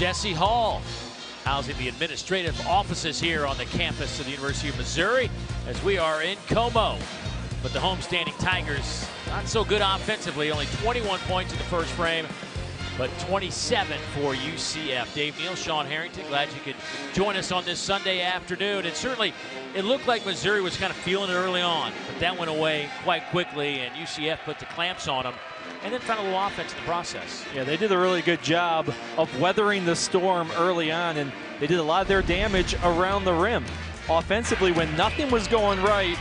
Jesse Hall, housing the administrative offices here on the campus of the University of Missouri as we are in Como. But the homestanding Tigers, not so good offensively, only 21 points in the first frame, but 27 for UCF. Dave Neal, Sean Harrington, glad you could join us on this Sunday afternoon. And certainly, it looked like Missouri was kind of feeling it early on, but that went away quite quickly, and UCF put the clamps on them and then found a little offense in the process. Yeah, they did a really good job of weathering the storm early on, and they did a lot of their damage around the rim. Offensively, when nothing was going right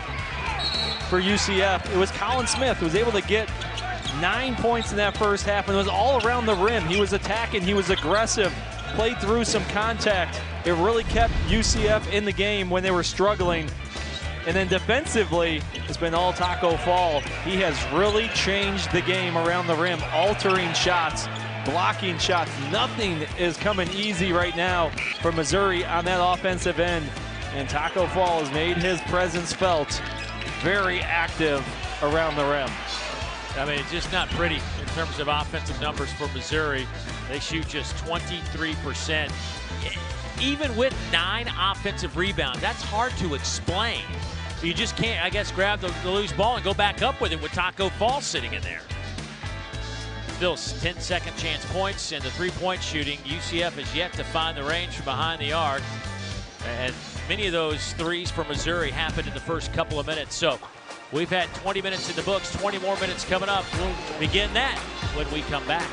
for UCF, it was Colin Smith who was able to get 9 points in that first half, and it was all around the rim. He was attacking, he was aggressive, played through some contact. It really kept UCF in the game when they were struggling. And then defensively, it's been all Taco Fall. He has really changed the game around the rim, altering shots, blocking shots. Nothing is coming easy right now for Missouri on that offensive end. And Taco Fall has made his presence felt, very active around the rim. I mean, it's just not pretty in terms of offensive numbers for Missouri. They shoot just 23%. Even with 9 offensive rebounds, that's hard to explain. You just can't, I guess, grab the loose ball and go back up with it with Taco Fall sitting in there. Still 10 second chance points and the three-point shooting. UCF has yet to find the range from behind the arc. And many of those threes for Missouri happened in the first couple of minutes. So we've had 20 minutes in the books, 20 more minutes coming up. We'll begin that when we come back.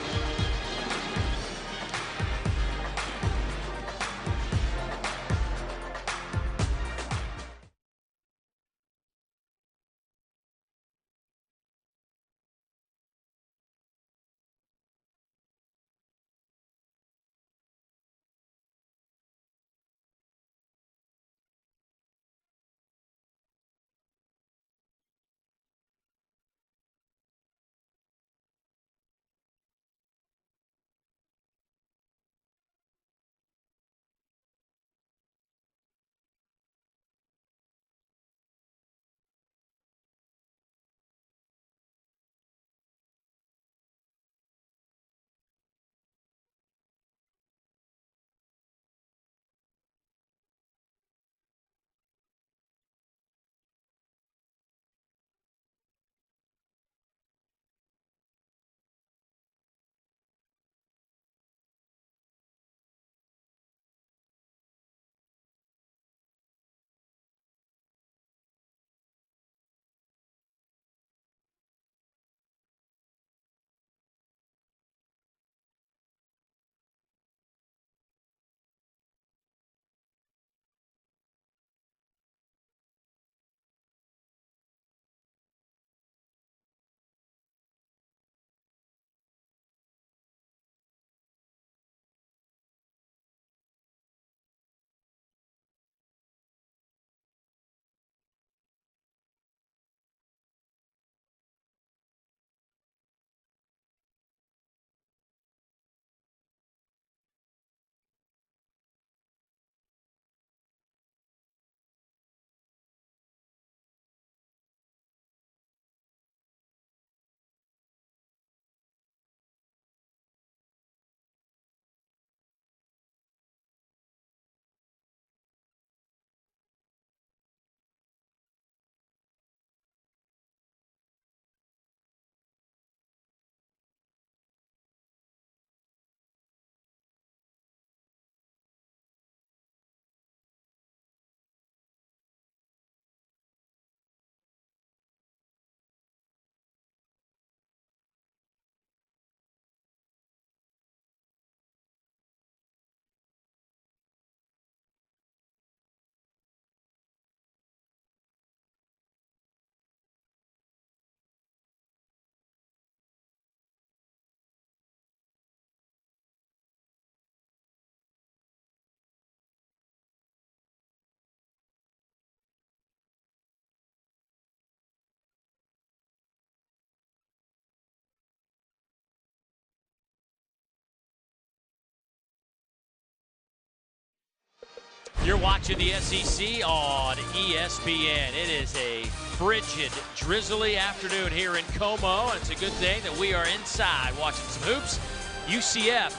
You're watching the SEC on ESPN. It is a frigid, drizzly afternoon here in Como, and it's a good thing that we are inside watching some hoops. UCF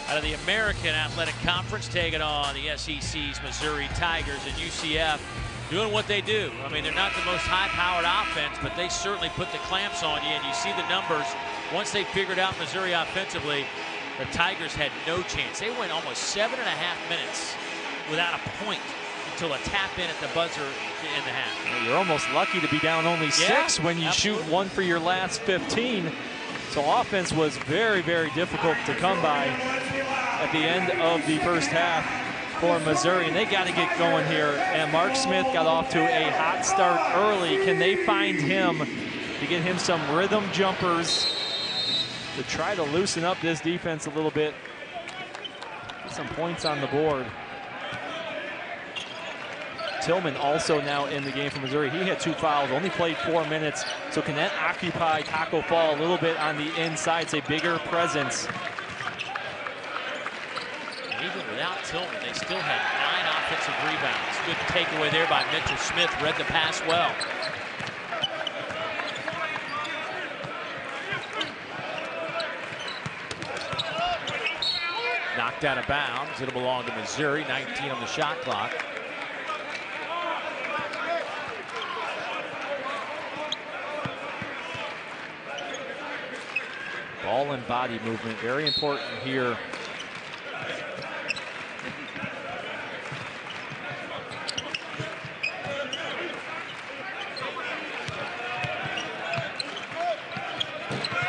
Out of the American Athletic Conference, taking on the SEC's Missouri Tigers, and UCF doing what they do. I mean, they're not the most high-powered offense, but they certainly put the clamps on you, and you see the numbers. Once they figured out Missouri offensively, the Tigers had no chance. They went almost 7.5 minutes without a point until a tap in at the buzzer in the half. Yeah, you're almost lucky to be down only 6 when you shoot 1 for your last 15. So offense was very, very difficult to come by at the end of the first half for Missouri, and they got to get going here. And Mark Smith got off to a hot start early. Can they find him to get him some rhythm jumpers to try to loosen up this defense a little bit? Get some points on the board. Tillman also now in the game for Missouri. He had 2 fouls, only played 4 minutes. So can that occupy Taco Fall a little bit on the inside? It's a bigger presence. Even without Tillman, they still had 9 offensive rebounds. Good takeaway there by Mitchell Smith. Read the pass well. Knocked out of bounds. It'll belong to Missouri. 19 on the shot clock. Ball and body movement, very important here.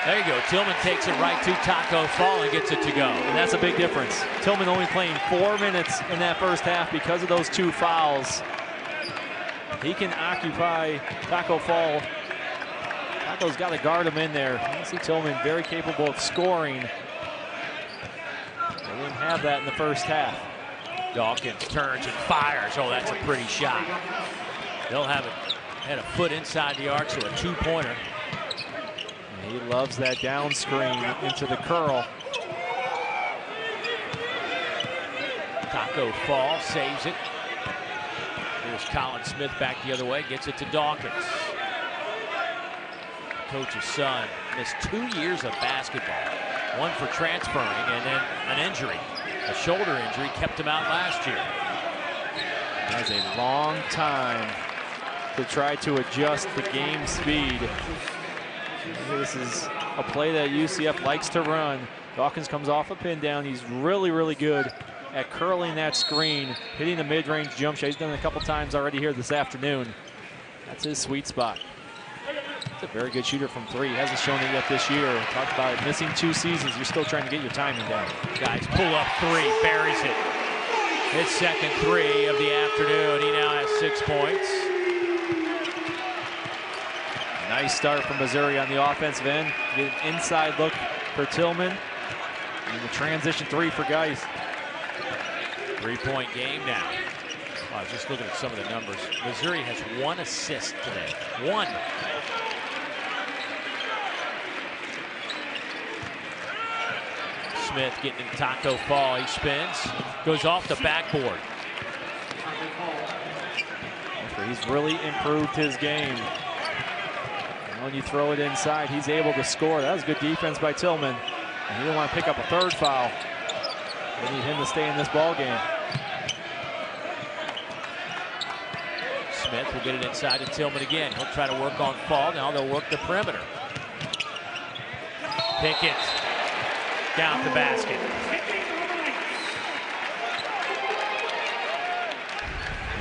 There you go. Tillman takes it right to Taco Fall and gets it to go. And that's a big difference. Tillman only playing 4 minutes in that first half because of those 2 fouls. He can occupy Taco Fall. Taco's got to guard him in there. You see Tillman very capable of scoring. They didn't have that in the first half. Dawkins turns and fires. Oh, that's a pretty shot. They'll have it. Had a foot inside the arc, so a 2-pointer. He loves that down screen into the curl. Taco Fall saves it. Here's Colin Smith back the other way, gets it to Dawkins. Coach's son missed 2 years of basketball. 1 for transferring and then an injury. A shoulder injury kept him out last year. It has a long time to try to adjust the game speed. This is a play that UCF likes to run. Dawkins comes off a pin down. He's really, really good at curling that screen, hitting the mid-range jump shot. He's done it a couple times already here this afternoon. That's his sweet spot. He's a very good shooter from 3. He hasn't shown it yet this year. Talked about it, missing 2 seasons. You're still trying to get your timing down. Guys, pull up 3, buries it. His second 3 of the afternoon. He now has 6 points. Nice start from Missouri on the offensive end. Get an inside look for Tillman. And the transition 3 for Geis. 3-point game now. I was just looking at some of the numbers. Missouri has 1 assist today. 1. Smith getting in Taco Fall. He spins. Goes off the backboard. He's really improved his game. And when you throw it inside, he's able to score. That was good defense by Tillman. And he didn't want to pick up a 3rd foul. They need him to stay in this ball game. Smith will get it inside to Tillman again. He'll try to work on Fall. Now they'll work the perimeter. Pickett down the basket.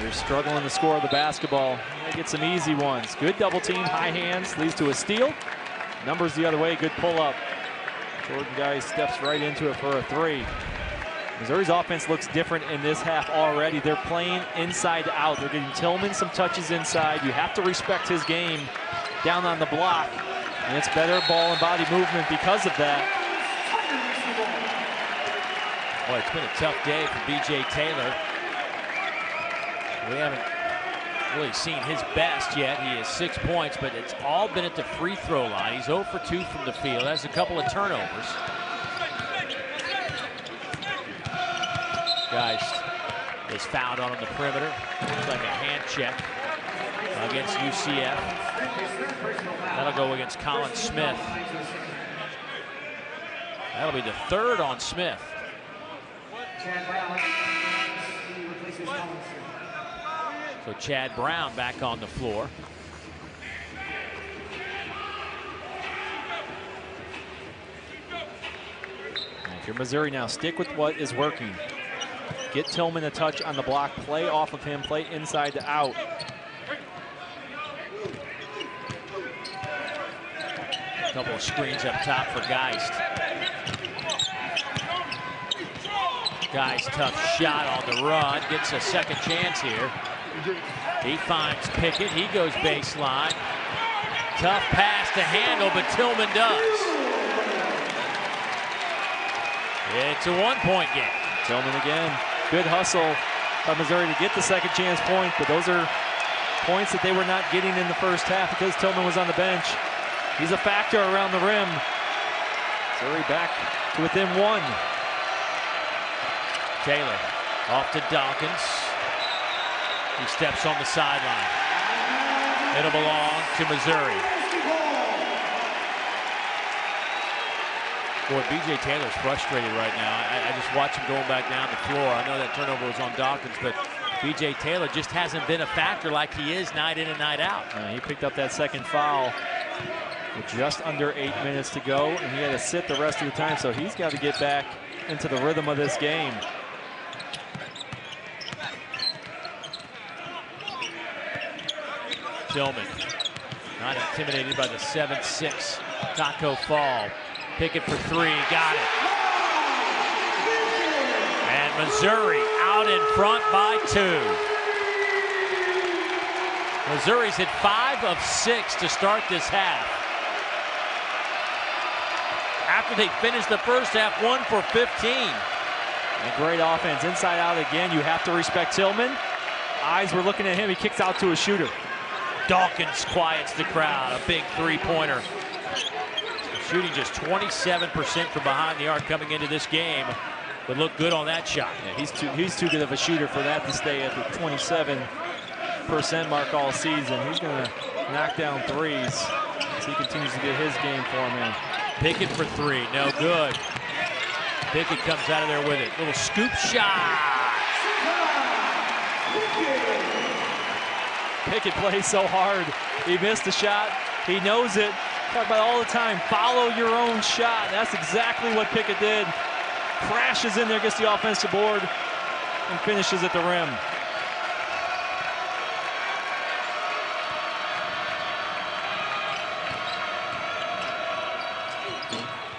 They're struggling to score the basketball. They get some easy ones. Good double team, high hands, leads to a steal. Numbers the other way, good pull up. Jordan Geis steps right into it for a 3. Missouri's offense looks different in this half already. They're playing inside out. They're getting Tillman some touches inside. You have to respect his game down on the block. And it's better ball and body movement because of that. Boy, it's been a tough day for B.J. Taylor. We haven't really seen his best yet. He has 6 points, but it's all been at the free throw line. He's 0 for 2 from the field. Has a couple of turnovers. Geis is fouled on the perimeter. Looks like a hand check against UCF. That'll go against Colin Smith. That'll be the 3rd on Smith. So Chad Brown back on the floor. If you're Missouri now, stick with what is working. Get Tillman a touch on the block, play off of him, play inside to out. A couple of screens up top for Geist. Geist, tough shot on the run, gets a second chance here. He finds Pickett, he goes baseline. Tough pass to handle, but Tillman does. It's a one-point game. Tillman again. Good hustle by Missouri to get the second chance point, but those are points that they were not getting in the first half because Tillman was on the bench. He's a factor around the rim. Missouri back to within one. Taylor off to Dawkins. He steps on the sideline. It'll belong to Missouri. Boy, B.J. Taylor's frustrated right now. I just watch him going back down the floor. I know that turnover was on Dawkins, but B.J. Taylor just hasn't been a factor like he is night in and night out. He picked up that second foul with just under 8 minutes to go, and he had to sit the rest of the time, so he's got to get back into the rhythm of this game. Tillman, not intimidated by the 7'6" Taco Fall. Pickett for three, got it. And Missouri out in front by 2. Missouri's hit 5 of 6 to start this half. After they finished the first half, 1 for 15. And great offense, inside out again. You have to respect Tillman. Eyes were looking at him, he kicks out to a shooter. Dawkins quiets the crowd, a big three-pointer. Shooting just 27% from behind the arc coming into this game, but looked good on that shot. Yeah, he's too good of a shooter for that to stay at the 27% mark all season. He's going to knock down threes as he continues to get his game form in. Pickett for three, no good. Pickett comes out of there with it. Little scoop shot. Pickett plays so hard. He missed the shot. He knows it. Talk about all the time, follow your own shot. That's exactly what Pickett did. Crashes in there, gets the offensive board, and finishes at the rim.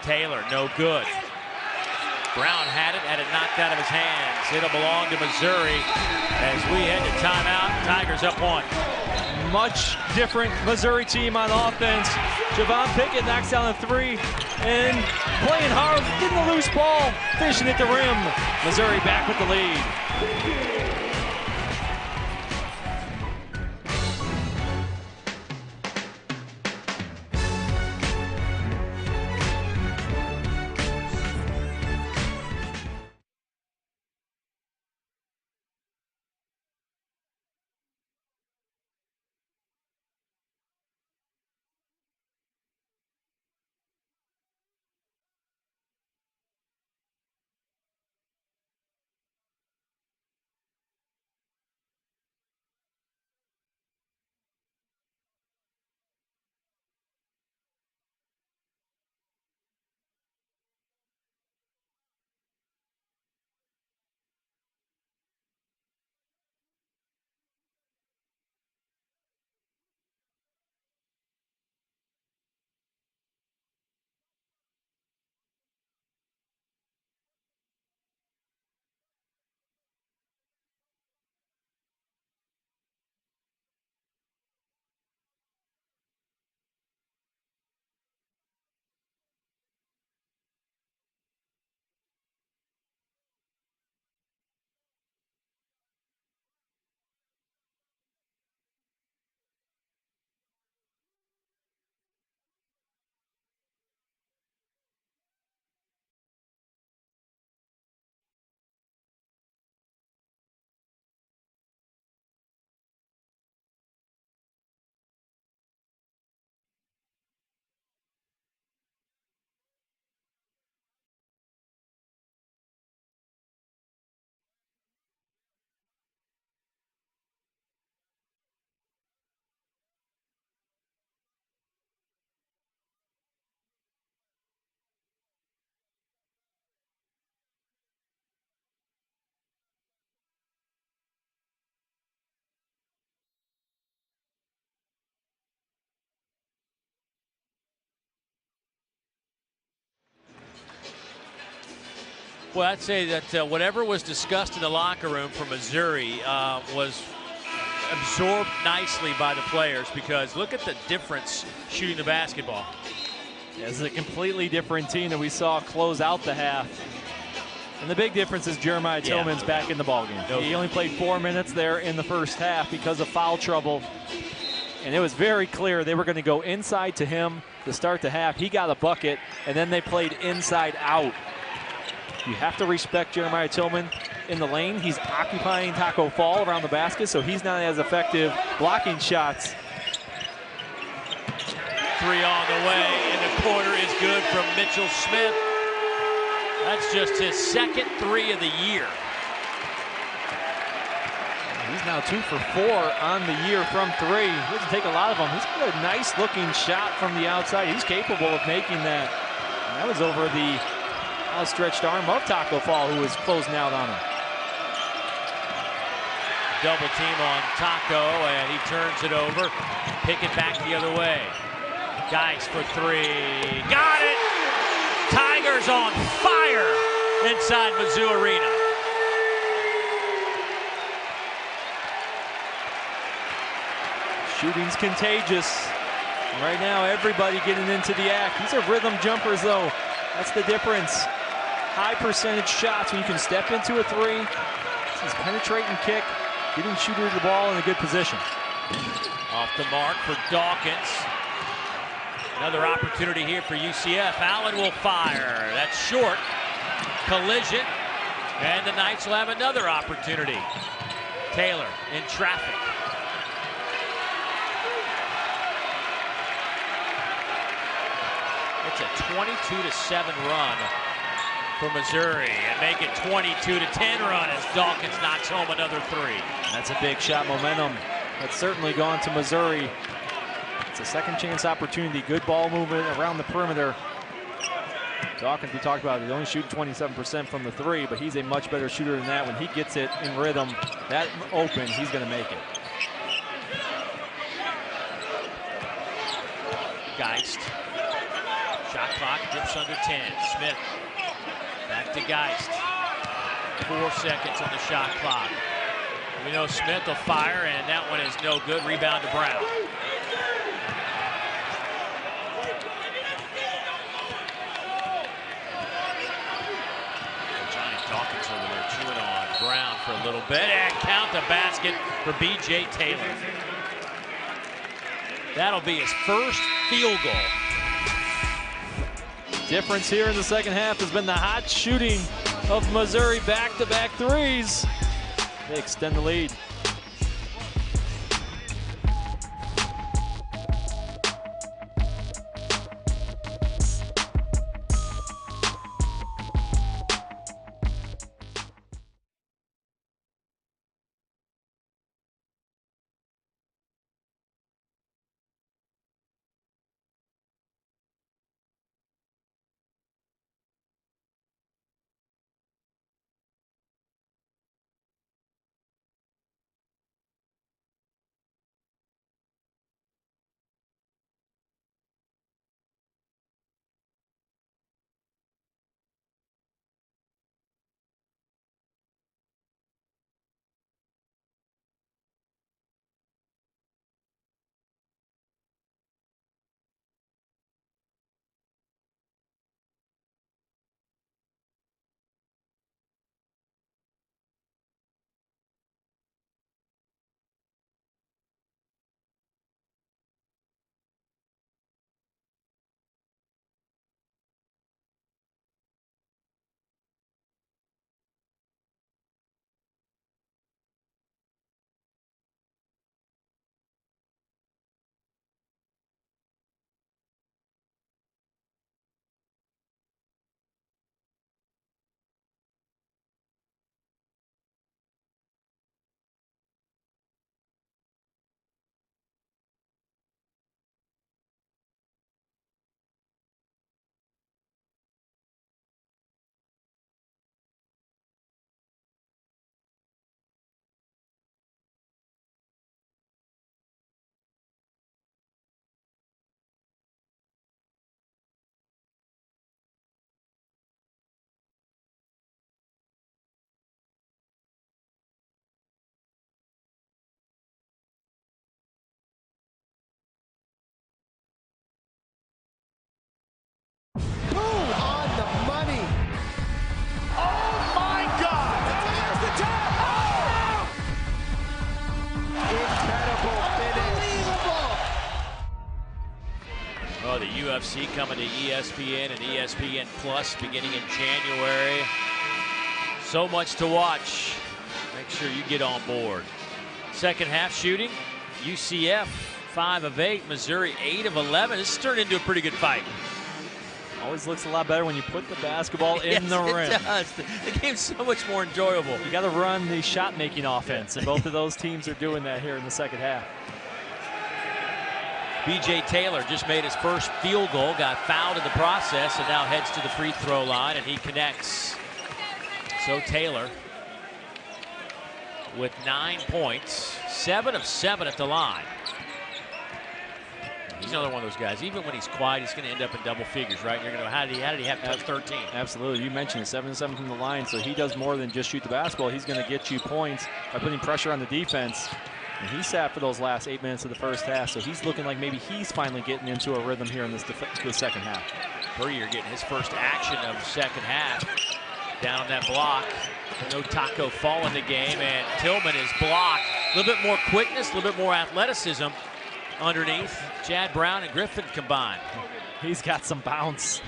Taylor, no good. Brown had it knocked out of his hands. It'll belong to Missouri as we head to timeout. Tigers up 1. Much different Missouri team on offense. Javon Pickett knocks down a 3 and playing hard, getting the loose ball, finishing at the rim. Missouri back with the lead. Well, I'd say that whatever was discussed in the locker room for Missouri was absorbed nicely by the players, because look at the difference shooting the basketball. It's a completely different team that we saw close out the half. And the big difference is Jeremiah Tillman's back in the ballgame. He only played 4 minutes there in the first half because of foul trouble. And it was very clear they were going to go inside to him to start the half. He got a bucket, and then they played inside out. You have to respect Jeremiah Tillman in the lane. He's occupying Taco Fall around the basket, so he's not as effective blocking shots. Three on the way, and the corner is good from Mitchell Smith. That's just his second three of the year. He's now 2 for 4 on the year from three. He doesn't take a lot of them. He's got a nice looking shot from the outside. He's capable of making that. And that was over the outstretched arm of Taco Fall, who was closing out on him. Double team on Taco, and he turns it over. Pick it back the other way. Geist for three. Got it! Tigers on fire inside Mizzou Arena. Shooting's contagious. Right now, everybody getting into the act. These are rhythm jumpers, though. That's the difference. High percentage shots when you can step into a three. This is penetrating kick, getting shooter the ball in a good position. Off the mark for Dawkins. Another opportunity here for UCF. Allen will fire. That's short. Collision. And the Knights will have another opportunity. Taylor in traffic. It's a 22-7 run for Missouri, and make it 22-10 run as Dawkins knocks home another three. That's a big shot momentum. That's certainly gone to Missouri. It's a second chance opportunity. Good ball movement around the perimeter. Dawkins, we talked about, he only shooting 27% from the three, but he's a much better shooter than that. When he gets it in rhythm, that open, he's going to make it. Geist. Shot clock dips under 10. Smith back to Geist. 4 seconds on the shot clock. We know Smith will fire, and that one is no good. Rebound to Brown. Johnny Dawkins over there chewing on Brown for a little bit, and count the basket for B.J. Taylor. That'll be his first field goal. Difference here in the second half has been the hot shooting of Missouri back-to-back threes. They extend the lead. Oh, the UFC coming to ESPN and ESPN Plus beginning in January. So much to watch. Make sure you get on board. Second half shooting, UCF 5 of 8, Missouri 8 of 11. This has turned into a pretty good fight. Always looks a lot better when you put the basketball in the rim. It does. The game's so much more enjoyable. You got to run the shot-making offense, and both of those teams are doing that here in the second half. B.J. Taylor just made his first field goal, got fouled in the process, and now heads to the free throw line, and he connects. So Taylor with 9 points, 7 of 7 at the line. He's another one of those guys. Even when he's quiet, he's going to end up in double figures, right? You're going to know how did he have 13? Absolutely. You mentioned 7 of 7 from the line, so he does more than just shoot the basketball. He's going to get you points by putting pressure on the defense. And he sat for those last 8 minutes of the first half, so he's looking like maybe he's finally getting into a rhythm here in this the second half. Burrier getting his first action of the second half. Down on that block. No Taco Fall in the game, and Tillman is blocked. A little bit more quickness, a little bit more athleticism underneath. Chad Brown and Griffin combined. He's got some bounce.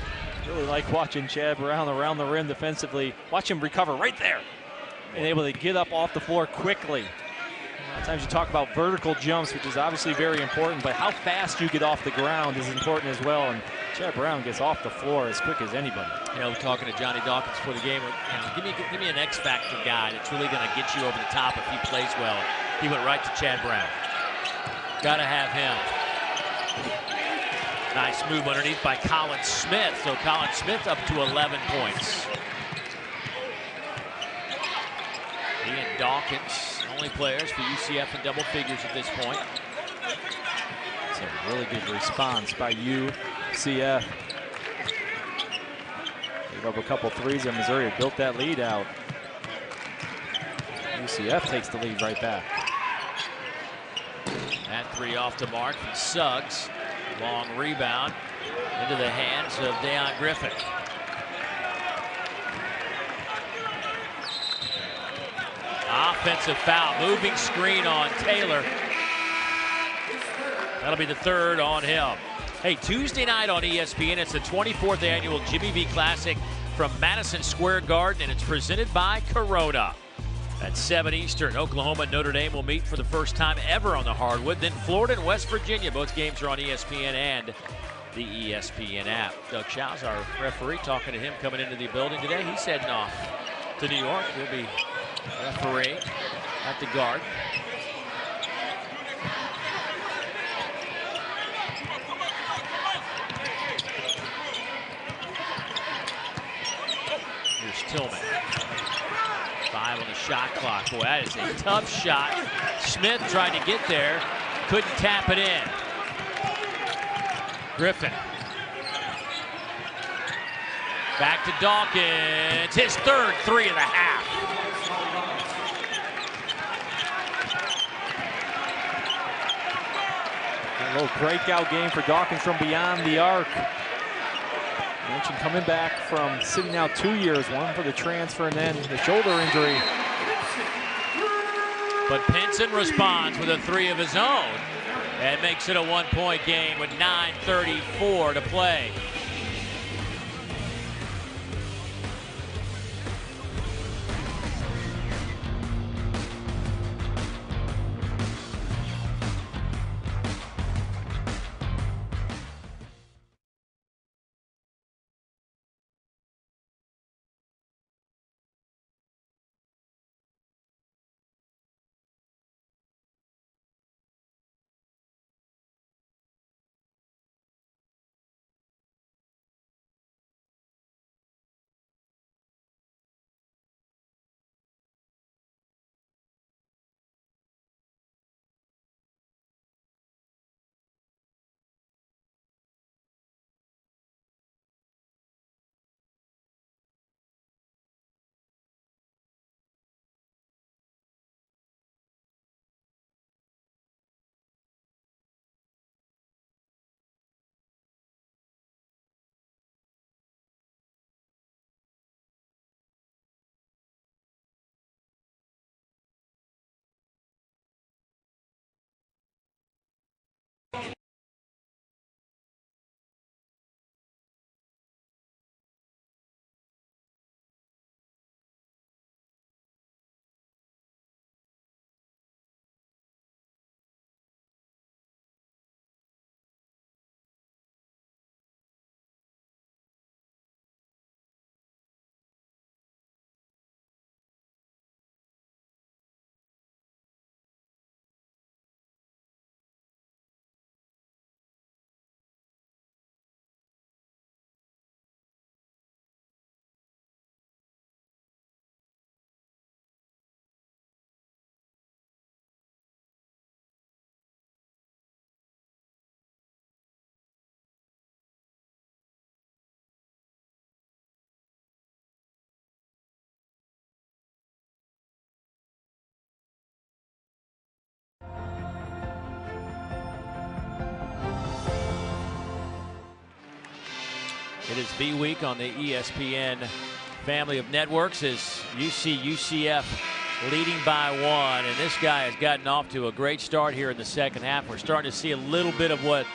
Really like watching Chad Brown around the rim defensively. Watch him recover right there. And able to get up off the floor quickly. A lot of times you talk about vertical jumps, which is obviously very important, but how fast you get off the ground is important as well. And Chad Brown gets off the floor as quick as anybody. You know, talking to Johnny Dawkins before the game, you know, give me an X Factor guy that's really going to get you over the top if he plays well. He went right to Chad Brown. Got to have him. Nice move underneath by Colin Smith. So Colin Smith up to 11 points. He and Dawkins, only players for UCF in double figures at this point. It's a really good response by UCF. Gave up a couple threes, and Missouri built that lead out. UCF takes the lead right back. That three off the mark from Suggs. Long rebound into the hands of Deion Griffin. Offensive foul, moving screen on Taylor. That'll be the third on him. Hey, Tuesday night on ESPN, it's the 24th annual Jimmy V Classic from Madison Square Garden, and it's presented by Corona. At 7 Eastern, Oklahoma and Notre Dame will meet for the first time ever on the hardwood. Then Florida and West Virginia. Both games are on ESPN and the ESPN app. Doug Schau's our referee, talking to him coming into the building today. He's heading off to New York. He'll be refereeing at the Garden. Here's Tillman. 5 on the shot clock. Boy, that is a tough shot. Smith tried to get there, couldn't tap it in. Griffin. Back to Dawkins. His third three of the half. A little breakout game for Dawkins from beyond the arc. Mentioned coming back from sitting out 2 years, one for the transfer and then the shoulder injury. But Pinson responds with a three of his own and makes it a one-point game with 9:34 to play. It is B Week on the ESPN family of networks as you see UCF leading by 1, and this guy has gotten off to a great start here in the second half. We're starting to see a little bit of what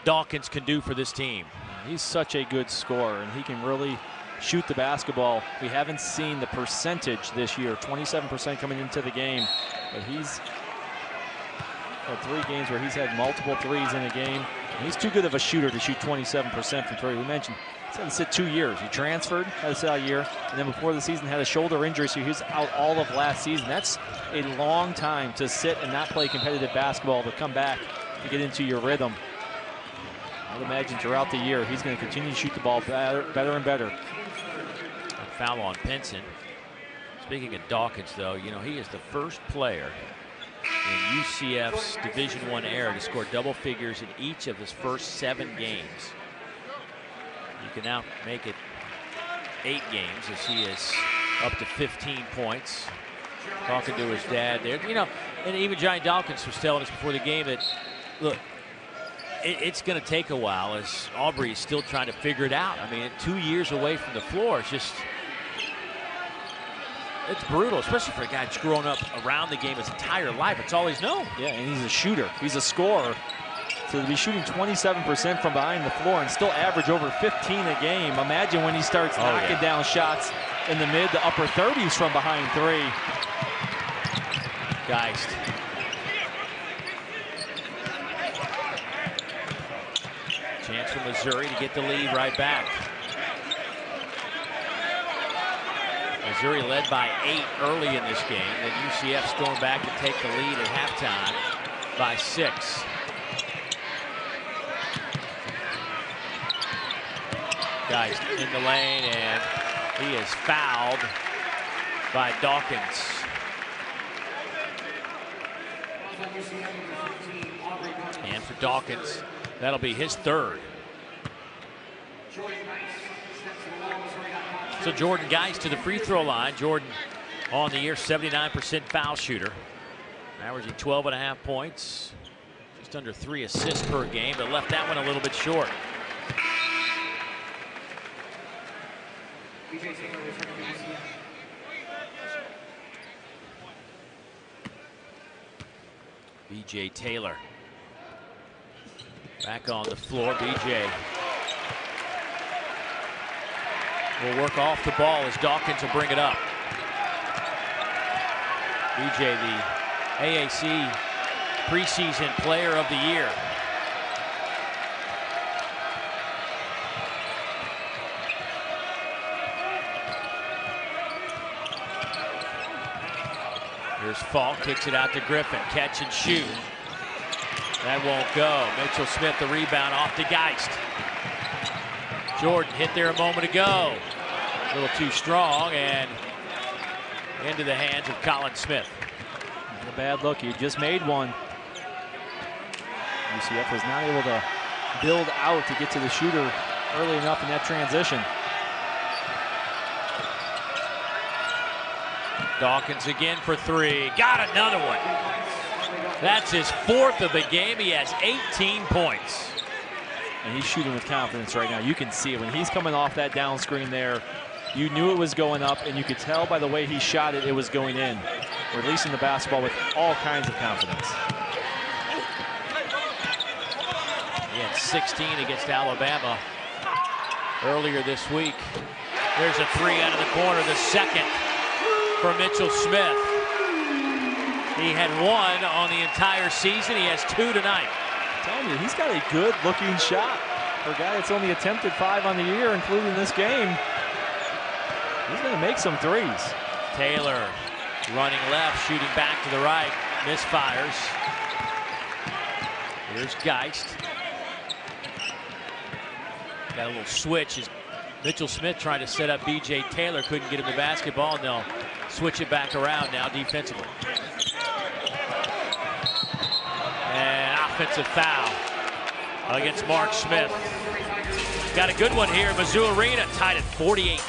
Dawkins can do for this team. He's such a good scorer, and he can really shoot the basketball. We haven't seen the percentage this year, 27% coming into the game, but he's had 3 games where he's had multiple threes in a game. And he's too good of a shooter to shoot 27% from 3. We mentioned he's had to sit 2 years. He transferred, had to sit out a year, and then before the season had a shoulder injury, so he was out all of last season. That's a long time to sit and not play competitive basketball, to come back to get into your rhythm. I'd imagine throughout the year he's going to continue to shoot the ball better and better. A foul on Pinson. Speaking of Dawkins, though, you know, he is the first player in UCF's Division I era to score double figures in each of his first 7 games. You can now make it 8 games as he is up to 15 points. Talking to his dad there, you know, and even Johnny Dawkins was telling us before the game that, look, it's going to take a while as Aubrey is still trying to figure it out. I mean, 2 years away from the floor, it's brutal, especially for a guy that's grown up around the game his entire life. It's all he's known. Yeah, and he's a shooter. He's a scorer. So to be shooting 27% from behind the floor and still average over 15 a game. Imagine when he starts knocking down shots in the mid to upper 30s from behind 3. Geist. Chance for Missouri to get the lead right back. Missouri led by 8 early in this game. Then UCF stormed back to take the lead at halftime by 6. Geist in the lane, and he is fouled by Dawkins. And for Dawkins, that'll be his 3rd. So Jordan Geist to the free throw line. Jordan on the year, 79% foul shooter, averaging 12.5 points, just under 3 assists per game, but left that one a little bit short. BJ Taylor back on the floor. BJ will work off the ball as Dawkins will bring it up. BJ, the AAC preseason player of the year. Here's Falk, kicks it out to Griffin. Catch and shoot. That won't go. Mitchell Smith, the rebound off to Geist. Jordan hit there a moment ago. A little too strong and into the hands of Colin Smith. Not a bad look. He just made one. UCF was not able to build out to get to the shooter early enough in that transition. Dawkins again for 3. Got another one. That's his 4th of the game. He has 18 points. And he's shooting with confidence right now. You can see it when he's coming off that down screen there. You knew it was going up, and you could tell by the way he shot it, it was going in. Releasing the basketball with all kinds of confidence. He had 16 against Alabama earlier this week. There's a 3 out of the corner, the 2nd for Mitchell Smith. He had 1 on the entire season. He has 2 tonight. I'm telling you, he's got a good looking shot. For a guy that's only attempted 5 on the year, including this game, he's going to make some threes. Taylor running left, shooting back to the right, misfires. Here's Geist. Got a little switch as Mitchell Smith trying to set up BJ Taylor, couldn't get him the basketball, and they'll switch it back around now defensively. And offensive foul against Mark Smith. Got a good one here. Mizzou Arena tied at 48.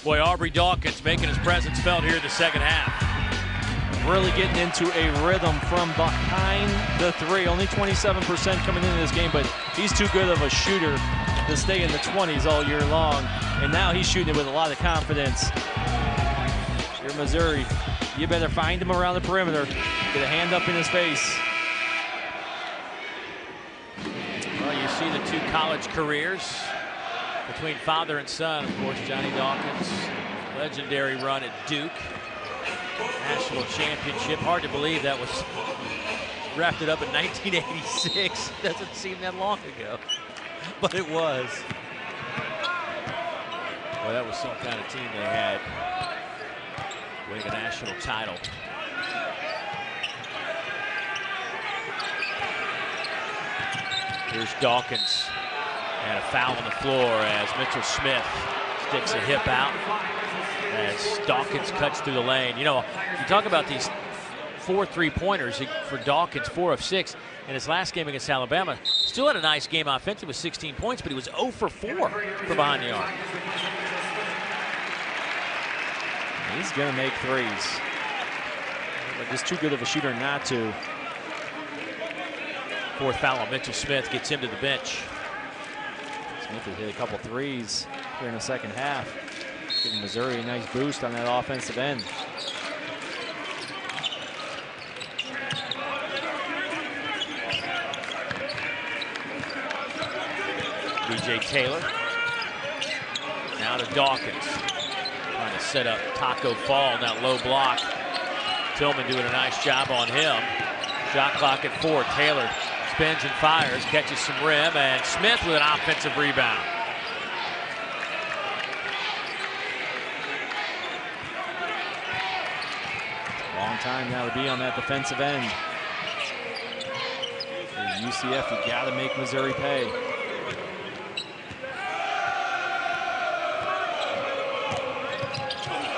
Boy, Aubrey Dawkins making his presence felt here in the second half. Really getting into a rhythm from behind the three. Only 27% coming into this game, but he's too good of a shooter to stay in the 20s all year long. And now he's shooting it with a lot of confidence. Here, Missouri, you better find him around the perimeter. Get a hand up in his face. Well, you see the two college careers between father and son. Of course, Johnny Dawkins, legendary run at Duke. National championship. Hard to believe that was wrapped it up in 1986. Doesn't seem that long ago, but it was. Well, that was some kind of team they had, winning a national title. Here's Dawkins, and a foul on the floor as Mitchell Smith sticks a hip out as Dawkins cuts through the lane. You know, you talk about these 4 3-pointers for Dawkins, 4 of 6 in his last game against Alabama. Still had a nice game offensively with 16 points, but he was 0 for 4 from behind the arc. He's going to make threes, but just too good of a shooter not to. 4th foul on Mitchell Smith gets him to the bench. Smith has hit a couple threes here in the second half, giving Missouri a nice boost on that offensive end. DJ Taylor. Now to Dawkins. Trying to set up Taco Fall in that low block. Tillman doing a nice job on him. Shot clock at 4. Taylor spins and fires, catches some rim, and Smith with an offensive rebound. Long time now to be on that defensive end. For UCF, you got to make Missouri pay.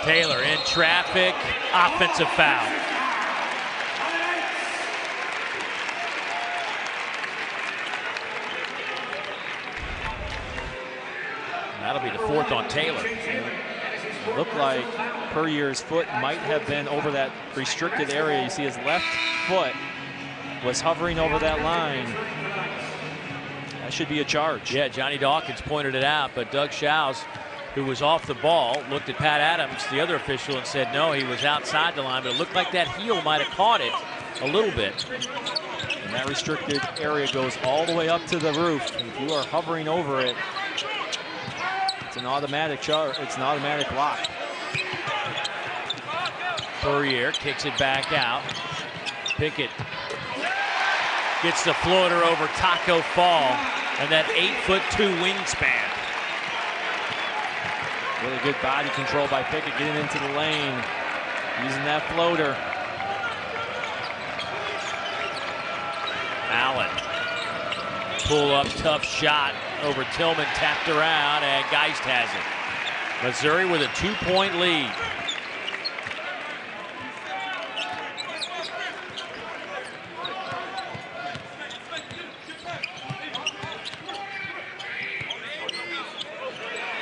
Taylor in traffic, offensive foul. That'll be the 4th on Taylor. It looked like Puryear's foot might have been over that restricted area. You see his left foot was hovering over that line. That should be a charge. Yeah, Johnny Dawkins pointed it out, but Doug Shouse, who was off the ball, looked at Pat Adams, the other official, and said no, he was outside the line, but it looked like that heel might have caught it a little bit. And that restricted area goes all the way up to the roof. If you are hovering over it, it's an automatic charge. It's an automatic block. Puryear kicks it back out. Pickett gets the floater over Taco Fall and that 8'2" wingspan. Really good body control by Pickett, getting into the lane, using that floater. Allen, pull up, tough shot over Tillman, tapped around, and Geist has it. Missouri with a 2-point lead.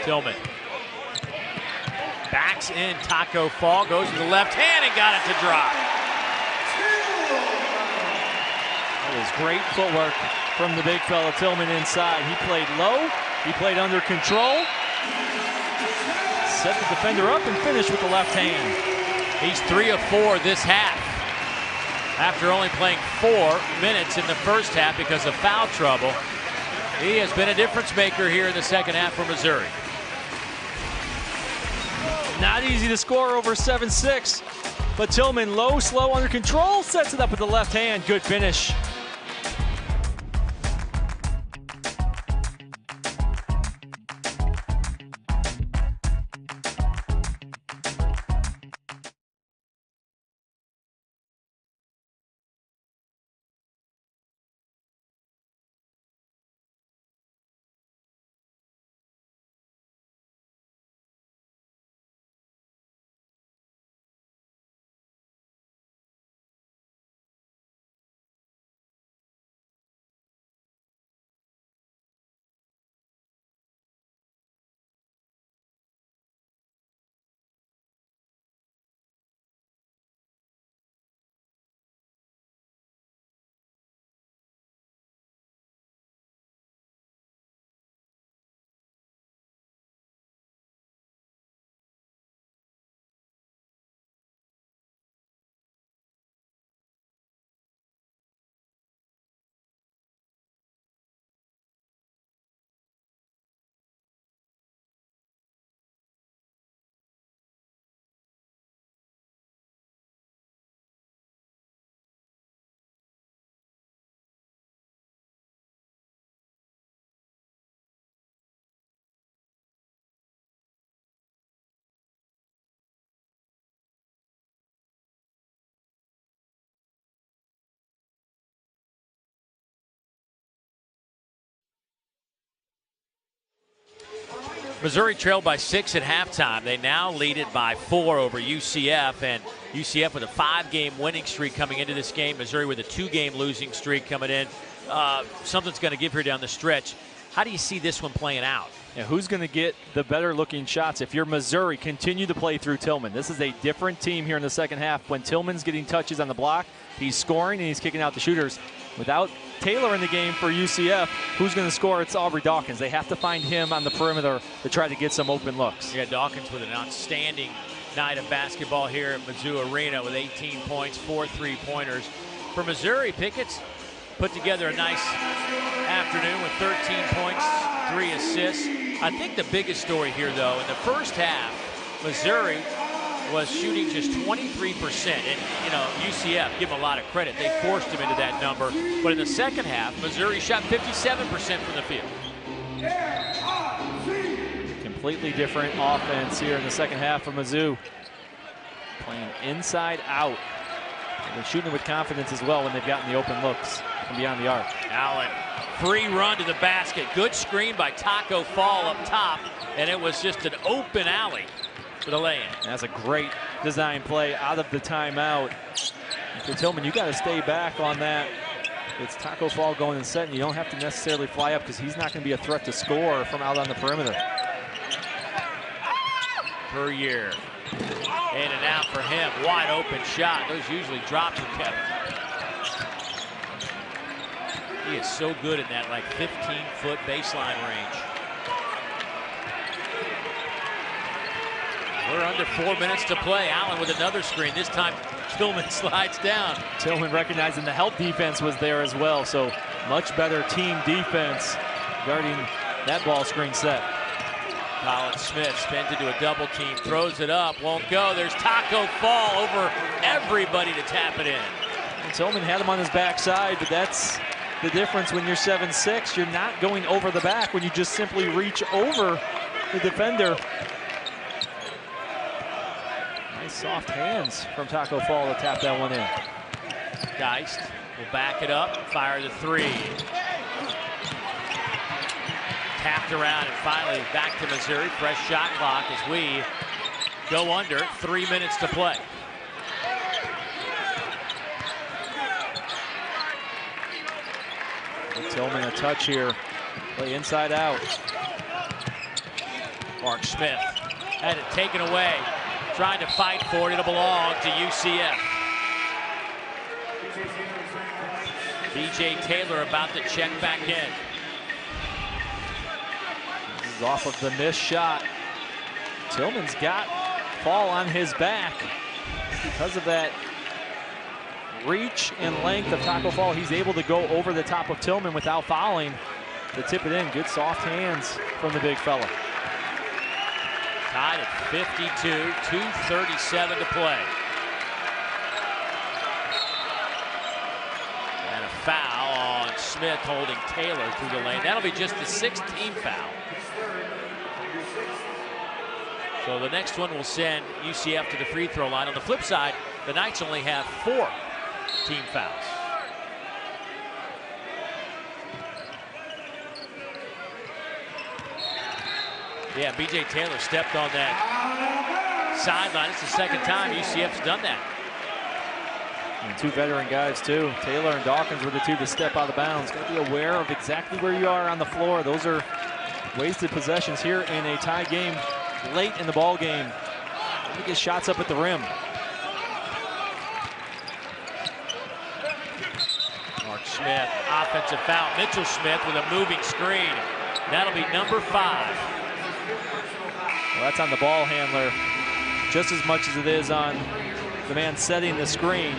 Tillman backs in Taco Fall, goes to the left hand and got it to drop. That was great footwork from the big fella Tillman inside. He played low, he played under control, set the defender up and finished with the left hand. He's 3 of 4 this half, after only playing 4 minutes in the first half because of foul trouble. He has been a difference maker here in the second half for Missouri. Not easy to score over 7-6, but Tillman low, slow, under control, sets it up with the left hand. Good finish. Missouri trailed by 6 at halftime. They now lead it by 4 over UCF, and UCF with a 5-game winning streak coming into this game. Missouri with a 2-game losing streak coming in. Something's going to give here down the stretch. How do you see this one playing out? Yeah, who's going to get the better looking shots? If you're Missouri, continue to play through Tillman. This is a different team here in the second half. When Tillman's getting touches on the block, he's scoring and he's kicking out the shooters. Without Taylor in the game for UCF, who's going to score? It's Aubrey Dawkins. They have to find him on the perimeter to try to get some open looks. Yeah, Dawkins with an outstanding night of basketball here at Mizzou Arena with 18 points, 4 3-pointers. For Missouri, Pickett's put together a nice afternoon with 13 points, 3 assists. I think the biggest story here, though, in the first half, Missouri was shooting just 23%. And, you know, UCF, give them a lot of credit. They forced him into that number. But in the second half, Missouri shot 57% from the field. Completely different offense here in the second half of Mizzou. Playing inside out. They're shooting with confidence as well when they've gotten the open looks from beyond the arc. Allen, free run to the basket. Good screen by Taco Fall up top. And it was just an open alley for the lay-in. That's a great design play out of the timeout. For Tillman, you got to stay back on that. It's Taco Fall going and setting. You don't have to necessarily fly up because he's not going to be a threat to score from out on the perimeter. Per year. In and out for him. Wide open shot. Those usually drop for Kevin. He is so good in that like 15-foot baseline range. We're under 4 minutes to play. Allen with another screen. This time Tillman slides down. Tillman recognizing the help defense was there as well. So much better team defense guarding that ball screen set. Colin Smith spins into a double team, throws it up, won't go. There's Taco Fall over everybody to tap it in. And Tillman had him on his backside, but that's the difference when you're 7'6". You're not going over the back when you just simply reach over the defender. Nice soft hands from Taco Fall to tap that one in. Geist will back it up, fire the 3. Tapped around and finally back to Missouri. Fresh shot clock as we go under 3 minutes to play. Tillman a touch here. Play inside out. Mark Smith had it taken away. Trying to fight for it. It'll belong to UCF. B.J. Taylor about to check back in. This is off of the missed shot. Tillman's got Fall on his back. Because of that reach and length of Taco Fall, he's able to go over the top of Tillman without fouling to tip it in. Good soft hands from the big fella. Tied at 52, 2:37 to play. And a foul on Smith holding Taylor through the lane. That'll be just the 6th team foul. So the next one will send UCF to the free throw line. On the flip side, the Knights only have 4 team fouls. Yeah, B.J. Taylor stepped on that sideline. It's the second time UCF's done that. And 2 veteran guys, too. Taylor and Dawkins were the 2 to step out of bounds. Got to be aware of exactly where you are on the floor. Those are wasted possessions here in a tie game late in the ball game. Let me get shots up at the rim. Mark Smith, offensive foul. Mitchell Smith with a moving screen. That'll be number 5. Well, that's on the ball handler just as much as it is on the man setting the screen.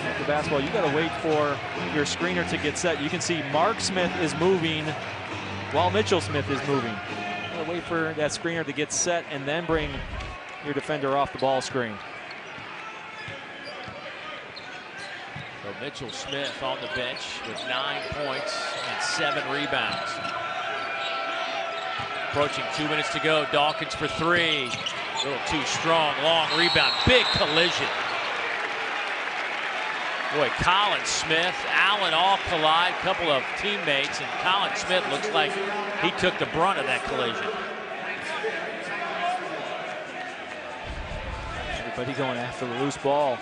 At the basketball, you got to wait for your screener to get set. You can see Mark Smith is moving while Mitchell Smith is moving. You got to wait for that screener to get set and then bring your defender off the ball screen. So Mitchell Smith on the bench with 9 points and 7 rebounds. Approaching 2 minutes to go. Dawkins for 3. A little too strong. Long rebound. Big collision. Boy, Colin Smith, Allen all collide, couple of teammates, and Colin Smith looks like he took the brunt of that collision. Everybody going after the loose ball.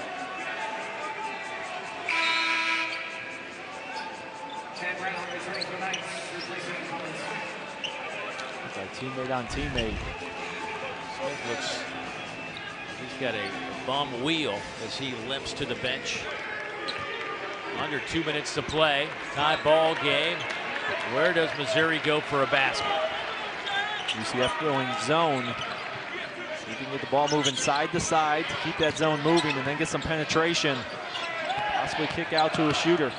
It's like teammate on teammate. Smith looks, he's got a bum wheel as he limps to the bench. Under 2 minutes to play, tie ball game. Where does Missouri go for a basket? UCF going zone. See if you can get the ball moving side to side to keep that zone moving and then get some penetration. Possibly kick out to a shooter.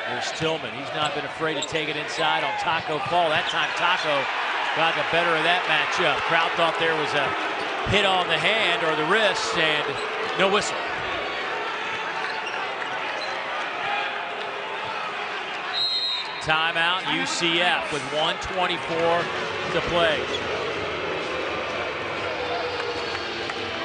There's Tillman. He's not been afraid to take it inside on Taco Fall. That time Taco got the better of that matchup. Crowd thought there was a hit on the hand or the wrist, and no whistle. Timeout, UCF with 1:24 to play.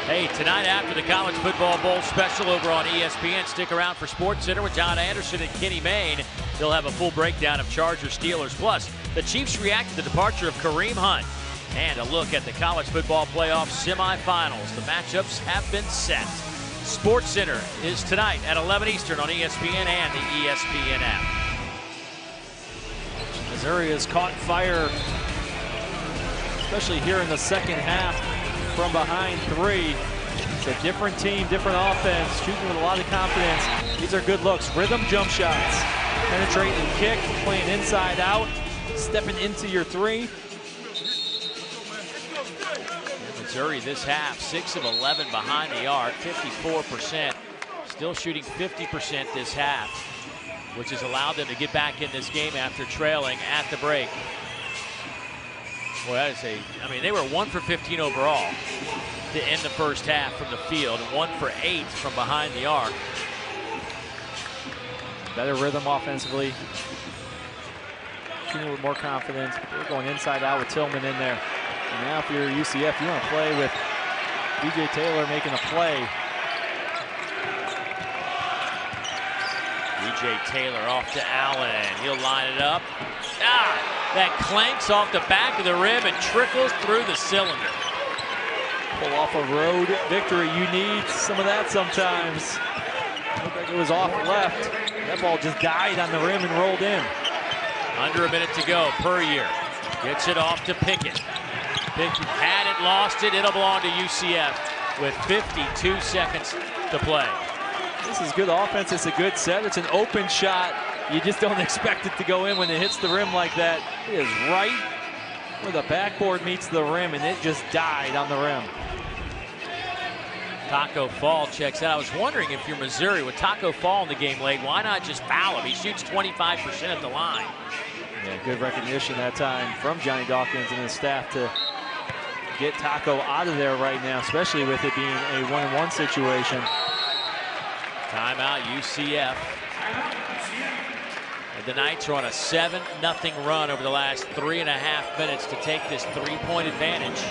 Hey, tonight after the College Football Bowl special over on ESPN, stick around for SportsCenter with John Anderson and Kenny Mayne. They'll have a full breakdown of Chargers Steelers. Plus, the Chiefs react to the departure of Kareem Hunt. And a look at the College Football Playoff semifinals. The matchups have been set. SportsCenter is tonight at 11 Eastern on ESPN and the ESPN app. Missouri has caught fire, especially here in the second half from behind three. It's a different team, different offense, shooting with a lot of confidence. These are good looks, rhythm jump shots, penetrate and kick, playing inside out, stepping into your three. Missouri this half, 6 of 11 behind the arc, 54%. Still shooting 50% this half, which has allowed them to get back in this game after trailing at the break. Boy, that is I mean, they were 1 for 15 overall to end the first half from the field, and 1 for 8 from behind the arc. Better rhythm offensively. Shooting with more confidence. They're going inside out with Tillman in there. And now if you're UCF, you want to play with DJ Taylor making a play. DJ Taylor off to Allen. He'll line it up. That clanks off the back of the rim and trickles through the cylinder. Pull off a road victory. You need some of that sometimes. Looked like it was off left. That ball just died on the rim and rolled in. Under a minute to go. Puryear gets it off to Pickett. Pickett had it, lost it. It'll belong to UCF with 52 seconds to play. This is good offense. It's a good set. It's an open shot. You just don't expect it to go in when it hits the rim like that. It is right where the backboard meets the rim, and it just died on the rim. Taco Fall checks out. I was wondering if you're Missouri, with Taco Fall in the game late, why not just foul him? He shoots 25% at the line. Yeah, good recognition that time from Johnny Dawkins and his staff to get Taco out of there right now, especially with it being a 1-on-1 situation. Timeout, UCF. The Knights are on a 7-0 run over the last 3.5 minutes to take this 3-point advantage.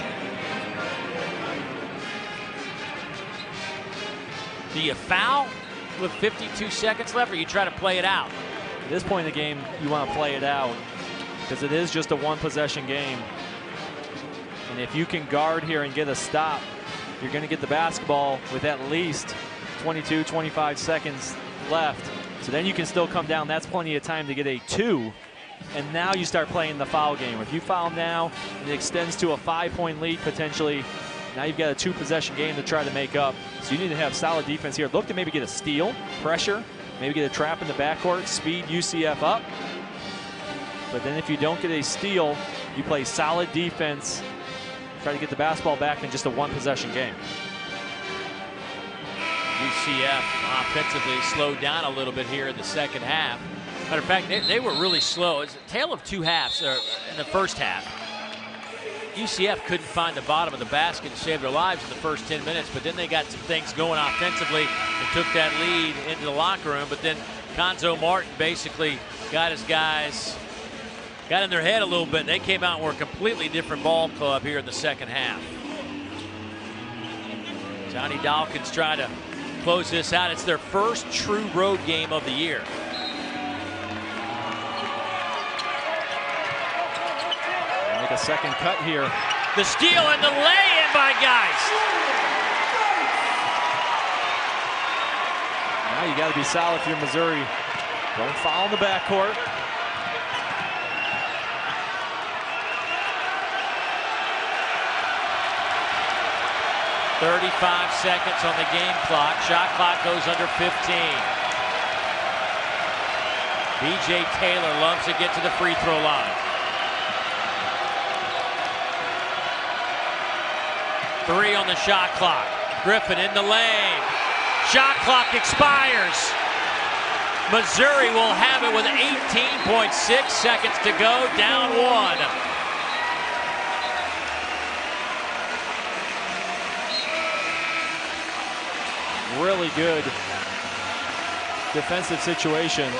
Do you foul with 52 seconds left, or you try to play it out? At this point in the game, you want to play it out because it is just a one-possession game. And if you can guard here and get a stop, you're going to get the basketball with at least 22, 25 seconds left. So then you can still come down. That's plenty of time to get a 2. And now you start playing the foul game. If you foul now, it extends to a 5-point lead potentially. Now you've got a 2-possession game to try to make up. So you need to have solid defense here. Look to maybe get a steal, pressure, maybe get a trap in the backcourt, speed UCF up. But then if you don't get a steal, you play solid defense, try to get the basketball back in just a 1-possession game. UCF offensively slowed down a little bit here in the second half. Matter of fact, they were really slow. It's a tale of two halves in the first half. UCF couldn't find the bottom of the basket to save their lives in the first 10 minutes, but then they got some things going offensively and took that lead into the locker room. But then Conzo Martin basically got his guys, got in their head a little bit, and they came out and were a completely different ball club here in the second half. Johnny Dawkins trying to close this out. It's their first true road game of the year. Make a second cut here. The steal and the lay-in by Geist. Now you got to be solid if you're Missouri. Don't foul in the backcourt. 35 seconds on the game clock. Shot clock goes under 15. B.J. Taylor loves to get to the free throw line. 3 on the shot clock. Griffin in the lane. Shot clock expires. Missouri will have it with 18.6 seconds to go, down 1. Really good defensive situation.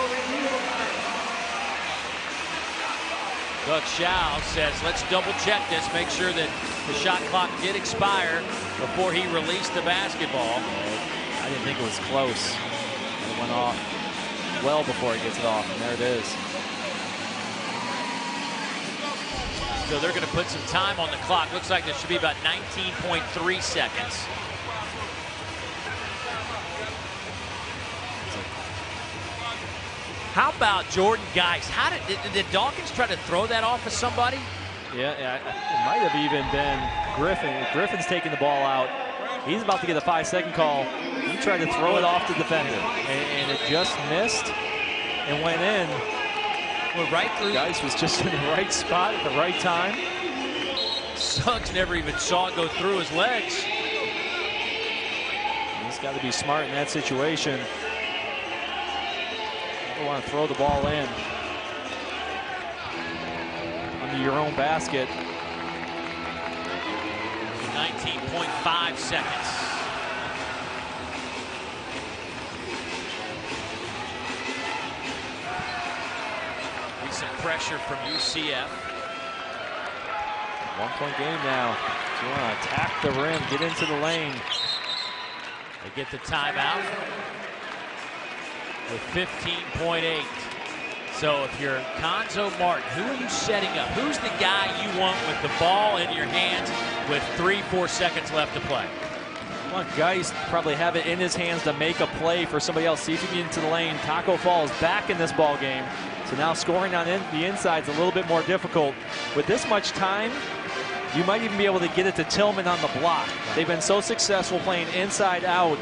Doug Schau says, let's double check this, make sure that the shot clock did expire before he released the basketball. I didn't think it was close. It went off well before he gets it off, and there it is. So they're going to put some time on the clock. Looks like there should be about 19.3 seconds. How about Jordan Geist? How did Dawkins try to throw that off of somebody? Yeah, it might have even been Griffin. Griffin's taking the ball out. He's about to get a 5-second call. He tried to throw it off the defender, and it just missed and went in. Well, right through. Geist was just in the right spot at the right time. Suggs never even saw it go through his legs. He's got to be smart in that situation. You want to throw the ball in under your own basket. 19.5 seconds. Recent pressure from UCF. 1-point game now. So you want to attack the rim, get into the lane. They get the timeout with 15.8. So if you're Konzo Martin, who are you setting up? Who's the guy you want with the ball in your hands with 3-4 seconds left to play? You want Geist probably have it in his hands to make a play for somebody else. See if you get into the lane. Taco Fall is back in this ball game. So now scoring on the inside is a little bit more difficult. With this much time, you might even be able to get it to Tillman on the block. They've been so successful playing inside out.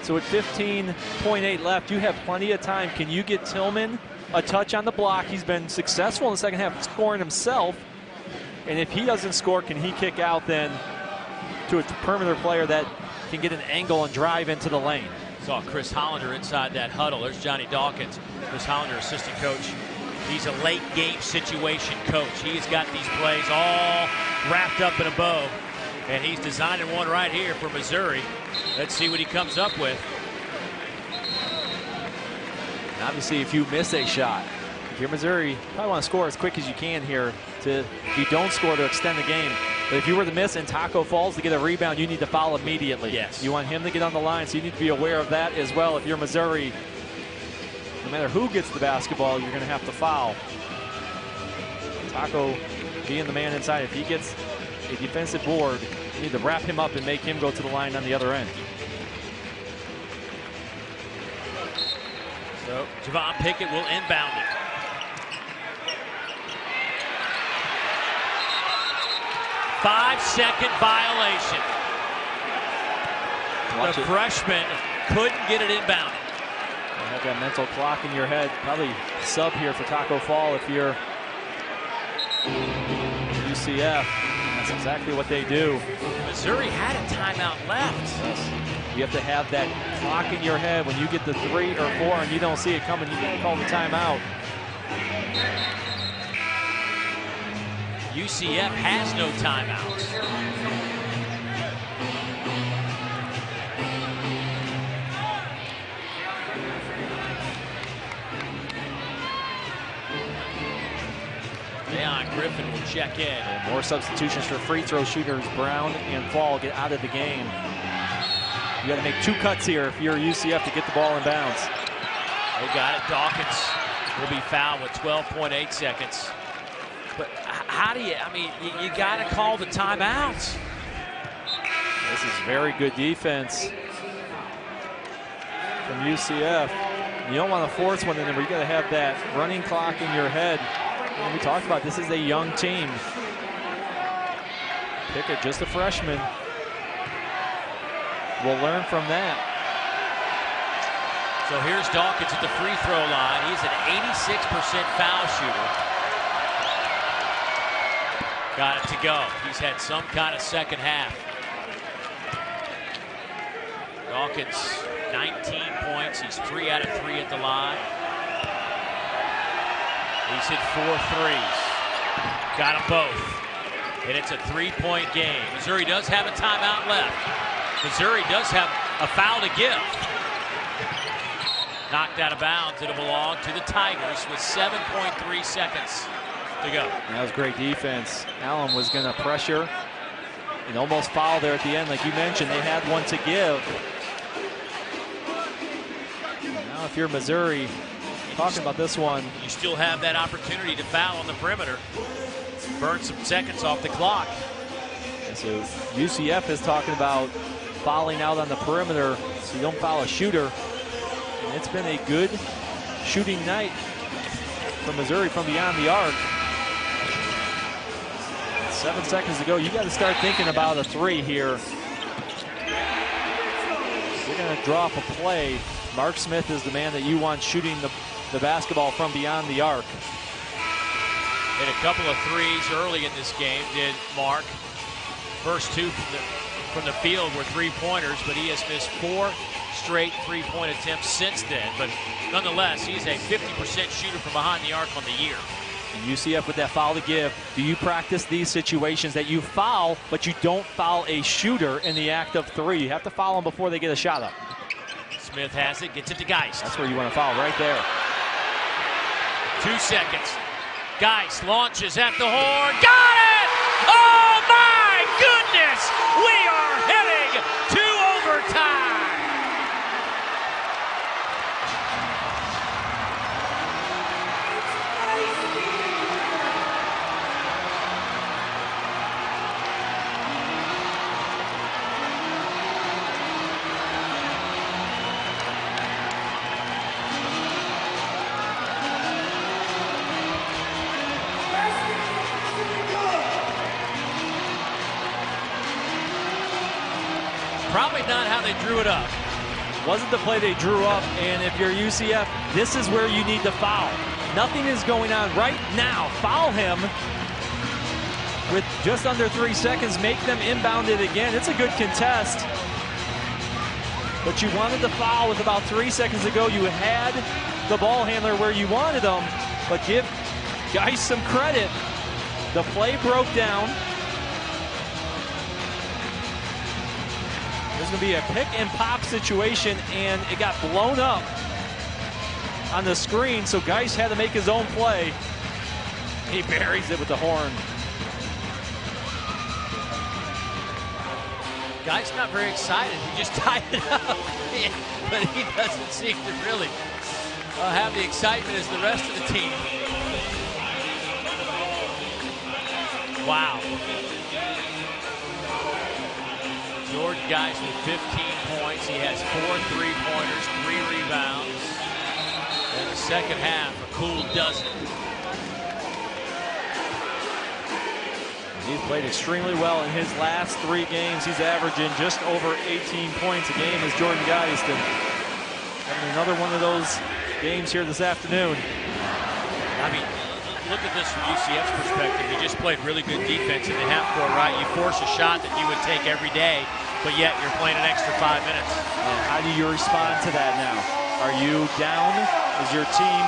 So with 15.8 left, you have plenty of time. Can you get Tillman a touch on the block? He's been successful in the second half scoring himself. And if he doesn't score, can he kick out then to a perimeter player that can get an angle and drive into the lane? Saw Chris Hollander inside that huddle. There's Johnny Dawkins. Chris Hollander, assistant coach. He's a late game situation coach. He's got these plays all wrapped up in a bow. And he's designing one right here for Missouri. Let's see what he comes up with. And obviously, if you miss a shot, if you're Missouri, you probably want to score as quick as you can here. If you don't score, to extend the game. But if you were to miss and Taco falls to get a rebound, you need to foul immediately. Yes. You want him to get on the line, so you need to be aware of that as well. If you're Missouri, no matter who gets the basketball, you're going to have to foul. Taco being the man inside, if he gets a defensive board, you need to wrap him up and make him go to the line on the other end. So Javon Pickett will inbound it. Five-second violation. Watch the it. freshman couldn't get it inbounded. You have that mental clock in your head. Probably sub here for Taco Fall if you're UCF. That's exactly what they do. Missouri had a timeout left. You have to have that clock in your head. When you get the 3 or 4 and you don't see it coming, you got to call the timeout. UCF has no timeouts. Deion Griffin will check in. And more substitutions for free throw shooters. Brown and Fall get out of the game. You got to make 2 cuts here if you're UCF to get the ball in bounds. They got it. Dawkins will be fouled with 12.8 seconds. But how do you, I mean, you got to call the timeouts. This is very good defense from UCF. You don't want to force one in there, but you got to have that running clock in your head. And we talked about this is a young team. Pickett, just a freshman. We'll learn from that. So here's Dawkins at the free throw line. He's an 86% foul shooter. Got it to go. He's had some kind of second half. Dawkins, 19 points. He's 3 out of 3 at the line. He's hit 4 threes. Got them both. And it's a 3-point game. Missouri does have a timeout left. Missouri does have a foul to give. Knocked out of bounds. It'll belong to the Tigers with 7.3 seconds to go. That was great defense. Allen was going to pressure and almost foul there at the end. Like you mentioned, they had one to give. Now if you're Missouri, talking about this one. You still have that opportunity to foul on the perimeter. Burn some seconds off the clock. And so UCF is talking about fouling out on the perimeter so you don't foul a shooter. And it's been a good shooting night for Missouri from beyond the arc. 7 seconds to go. You got to start thinking about a 3 here. You're going to drop a play. Mark Smith is the man that you want shooting the basketball from beyond the arc. Hit a couple of threes early in this game, did Mark. First 2 from the field were 3-pointers, but he has missed 4 straight 3-point attempts since then. But nonetheless, he's a 50% shooter from behind the arc on the year. And UCF with that foul to give. Do you practice these situations that you foul, but you don't foul a shooter in the act of 3? You have to foul them before they get a shot up. Smith has it, gets it to Geist. That's where you want to foul, right there. 2 seconds. Geist launches at the horn. Got it! Oh my goodness! We are heading to overtime. Probably not how they drew it up. Wasn't the play they drew up, and if you're UCF, this is where you need to foul. Nothing is going on right now. Foul him with just under 3 seconds. Make them inbound it again. It's a good contest. But you wanted to foul with about 3 seconds to go. You had the ball handler where you wanted them, but give guys some credit. The play broke down. There's going to be a pick and pop situation, and it got blown up on the screen, so Geist had to make his own play. He buries it with the horn. Geist not very excited. He just tied it up, but he doesn't seem to really have the excitement as the rest of the team. Wow. Jordan Geist with 15 points. He has 4 3-pointers, 3 rebounds. In the second half, a cool dozen. He's played extremely well in his last 3 games. He's averaging just over 18 points a game as Jordan Geist. And having another one of those games here this afternoon. I mean, look at this from UCF's perspective. You just played really good defense in the half court, right? You force a shot that you would take every day, but yet you're playing an extra 5 minutes. And how do you respond to that now? Are you down? Is your team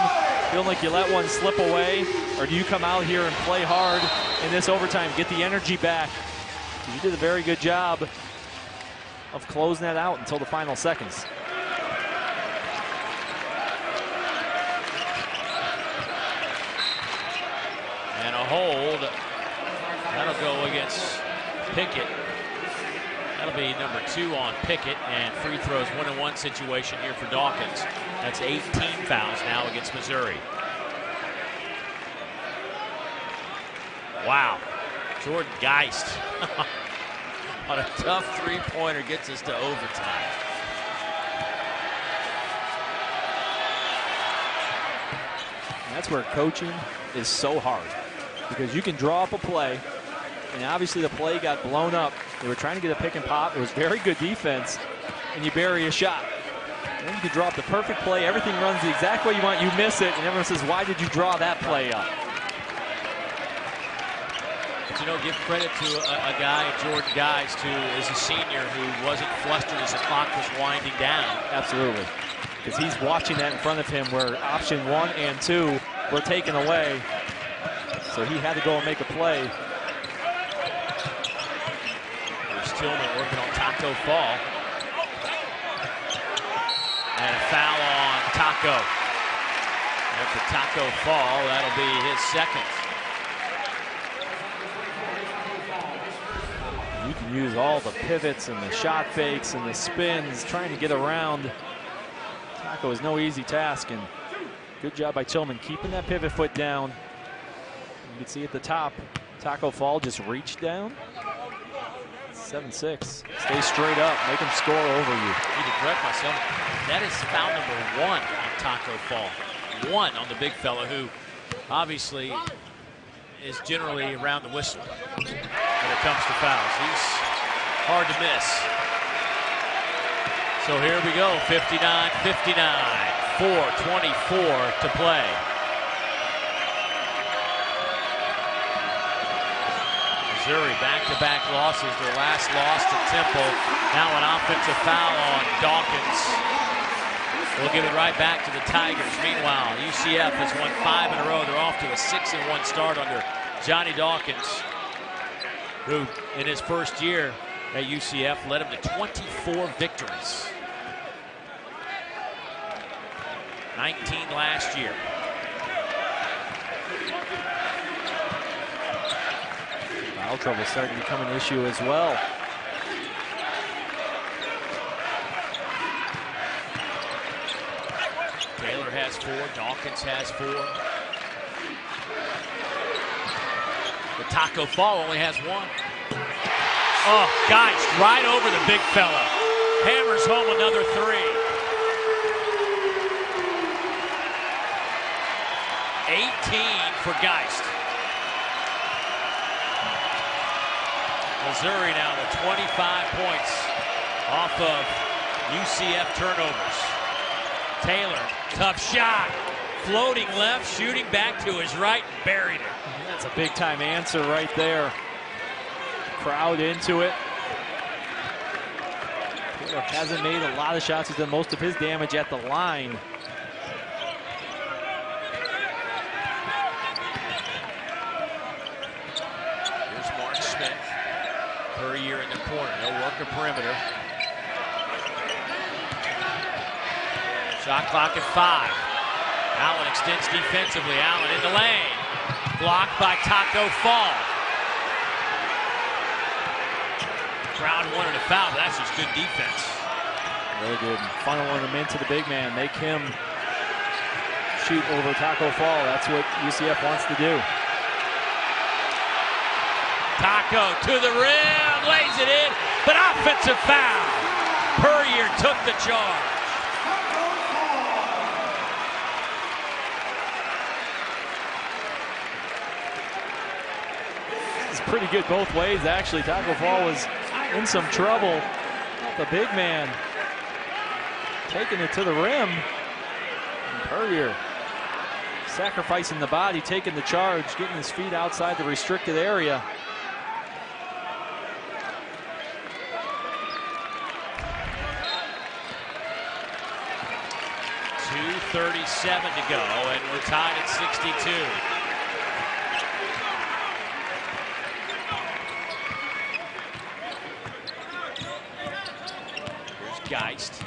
feeling like you let one slip away? Or do you come out here and play hard in this overtime, get the energy back? You did a very good job of closing that out until the final seconds. And a hold. That'll go against Pickett. That'll be number 2 on Pickett, and free throws 1-on-1 situation here for Dawkins. That's 18 fouls now against Missouri. Wow. Jordan Geist on a tough three-pointer gets us to overtime. And that's where coaching is so hard, because you can draw up a play, and obviously the play got blown up. They were trying to get a pick and pop. It was very good defense, and you bury a shot. And then you can draw up the perfect play. Everything runs the exact way you want. You miss it, and everyone says, why did you draw that play up? But, you know, give credit to a guy, Jordan Geist, who is a senior who wasn't flustered as the clock was winding down. Absolutely. Because he's watching that in front of him where option 1 and 2 were taken away. So he had to go and make a play. There's Tillman working on Taco Fall. And a foul on Taco. After Taco Fall, that'll be his second. You can use all the pivots and the shot fakes and the spins trying to get around. Taco is no easy task, and good job by Tillman keeping that pivot foot down. You can see at the top, Taco Fall just reached down. 7-6. Stay straight up, make him score over you. I need to correct myself. That is foul number 1 on Taco Fall. 1 on the big fella, who obviously is generally around the whistle when it comes to fouls. He's hard to miss. So here we go, 59-59, 4:24 to play. Missouri back-to-back losses, their last loss to Temple. Now an offensive foul on Dawkins. We'll give it right back to the Tigers. Meanwhile, UCF has won 5 in a row. They're off to a 6-1 start under Johnny Dawkins, who in his first year at UCF led him to 24 victories. 19 last year. Foul trouble starting to become an issue as well. Taylor has 4, Dawkins has 4. The Taco Fall only has 1. Oh, Geist right over the big fella. Hammers home another 3. 18 for Geist. Missouri now with 25 points off of UCF turnovers. Taylor, tough shot. Floating left, shooting back to his right, buried it. That's a big time answer right there. Crowd into it. Taylor hasn't made a lot of shots. He's done most of his damage at the line. Per year in the corner. They'll work the perimeter. Shot clock at 5. Allen extends defensively. Allen in the lane. Blocked by Taco Fall. Crowd wanted a foul, but that's just good defense. Really good. Funneling him into the big man. Make him shoot over Taco Fall. That's what UCF wants to do. Taco to the rim, lays it in, but offensive foul. Puryear took the charge. It's pretty good both ways, actually. Taco Fall was in some trouble. The big man taking it to the rim. And Puryear sacrificing the body, taking the charge, getting his feet outside the restricted area. 2:37 to go, and we're tied at 62. Here's Geist.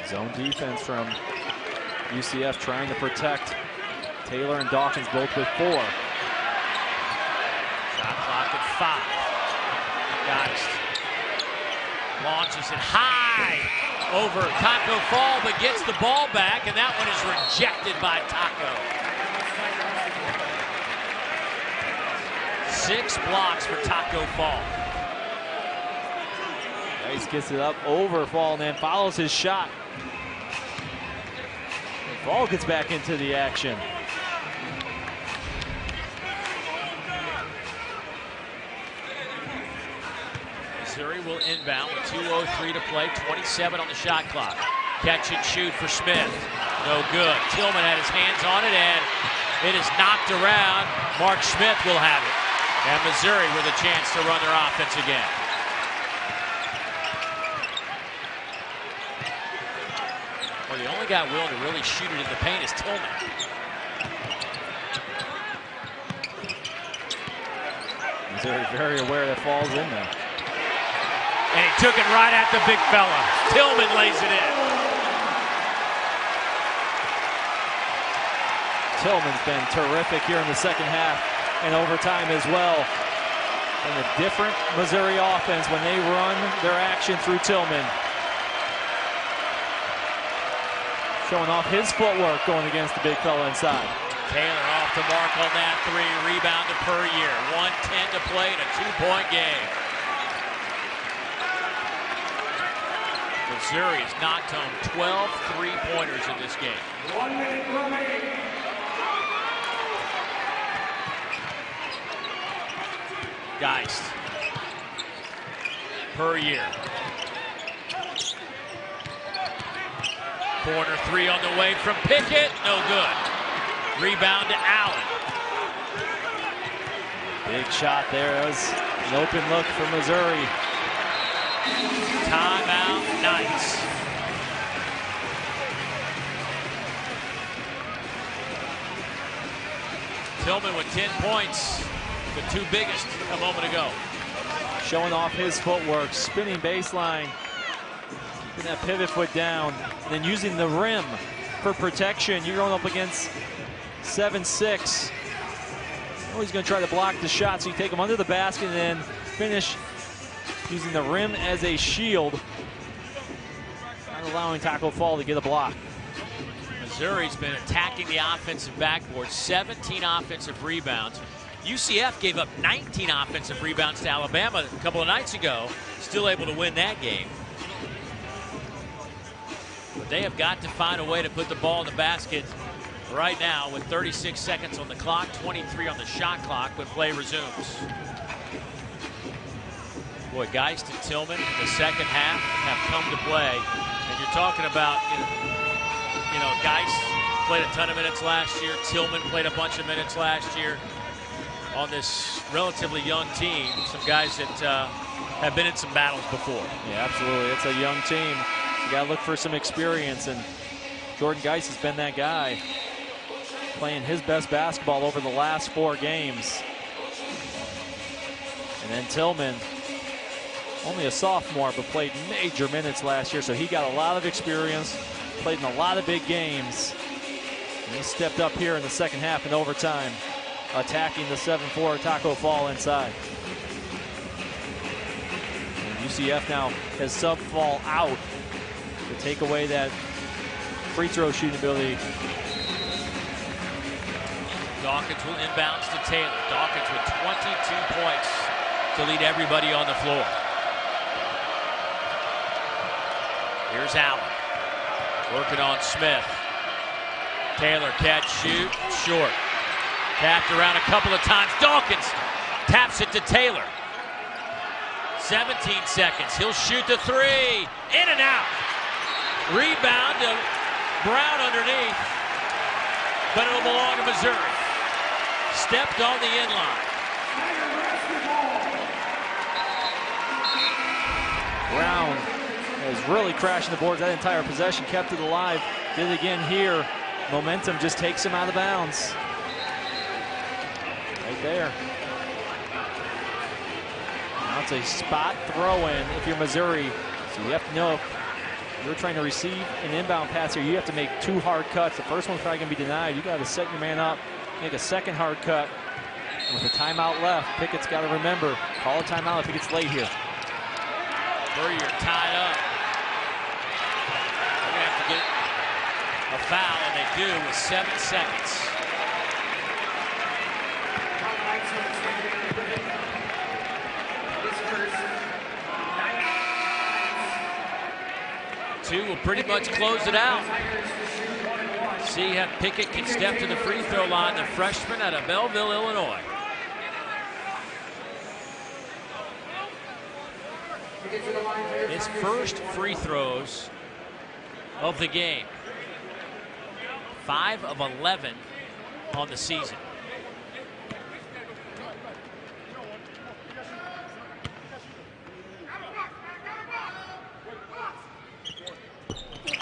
Zone defense from UCF trying to protect Taylor and Dawkins both with 4. Shot clock 5. Geist launches it high over Taco Fall, but gets the ball back, and that one is rejected by Taco. 6 blocks for Taco Fall. Geist gets it up over Fall and then follows his shot. Fall gets back into the action. Missouri will inbound with 2:03 to play, 27 on the shot clock. Catch and shoot for Smith. No good. Tillman had his hands on it, and it is knocked around. Mark Smith will have it. And Missouri with a chance to run their offense again. Well, the only guy willing to really shoot it in the paint is Tillman. Missouri very aware that Fall's in there. And he took it right at the big fella. Tillman lays it in. Tillman's been terrific here in the second half and overtime as well. And a different Missouri offense when they run their action through Tillman. Showing off his footwork going against the big fella inside. Taylor off the mark on that 3. Rebound to Puryear. 1:10 to play in a 2-point game. Missouri has knocked home 12 3-pointers in this game. 1 minute remaining. Geist. Puryear. Corner 3 on the way from Pickett. No good. Rebound to Allen. Big shot there. That was an open look for Missouri. Timeout, Knights. Tillman with 10 points, the 2 biggest a moment ago. Showing off his footwork, spinning baseline, keeping that pivot foot down, and then using the rim for protection. You're going up against 7'6". Oh, he's going to try to block the shot, so you take him under the basket and then finish using the rim as a shield, not allowing Taco Fall to get a block. Missouri's been attacking the offensive backboard, 17 offensive rebounds. UCF gave up 19 offensive rebounds to Alabama a couple of nights ago, still able to win that game. But they have got to find a way to put the ball in the basket right now with 36 seconds on the clock, 23 on the shot clock when play resumes. Boy, Geist and Tillman in the second half have come to play. And you're talking about, you know, Geist played a ton of minutes last year. Tillman played a bunch of minutes last year on this relatively young team. Some guys that have been in some battles before. Yeah, absolutely. It's a young team. You got to look for some experience, and Jordan Geist has been that guy, playing his best basketball over the last 4 games. And then Tillman, only a sophomore, but played major minutes last year, so he got a lot of experience, played in a lot of big games. And he stepped up here in the second half in overtime, attacking the 7'4" Taco Fall inside. And UCF now has sub Fall out to take away that free throw shooting ability. Dawkins will inbounds to Taylor. Dawkins with 22 points to lead everybody on the floor. Here's Allen working on Smith. Taylor catch, shoot, short. Tapped around a couple of times. Dawkins taps it to Taylor. 17 seconds. He'll shoot the 3. In and out. Rebound to Brown underneath. But it'll belong to Missouri. Stepped on the in line. Brown is really crashing the boards that entire possession, kept it alive. Did it again here. Momentum just takes him out of bounds. Right there. Now it's a spot throw-in if you're Missouri. So you have to know if you're trying to receive an inbound pass here, you have to make 2 hard cuts. The first one's probably going to be denied. You got to set your man up, make a second hard cut, With a timeout left, Pickett's got to remember, call a timeout if he gets late here. Burrier tied up. They're going to have to get a foul, and they do with 7 seconds. Two will pretty much close it out. See if Pickett can step to the free throw line, the freshman out of Belleville, Illinois. His first free throws of the game. 5 of 11 on the season.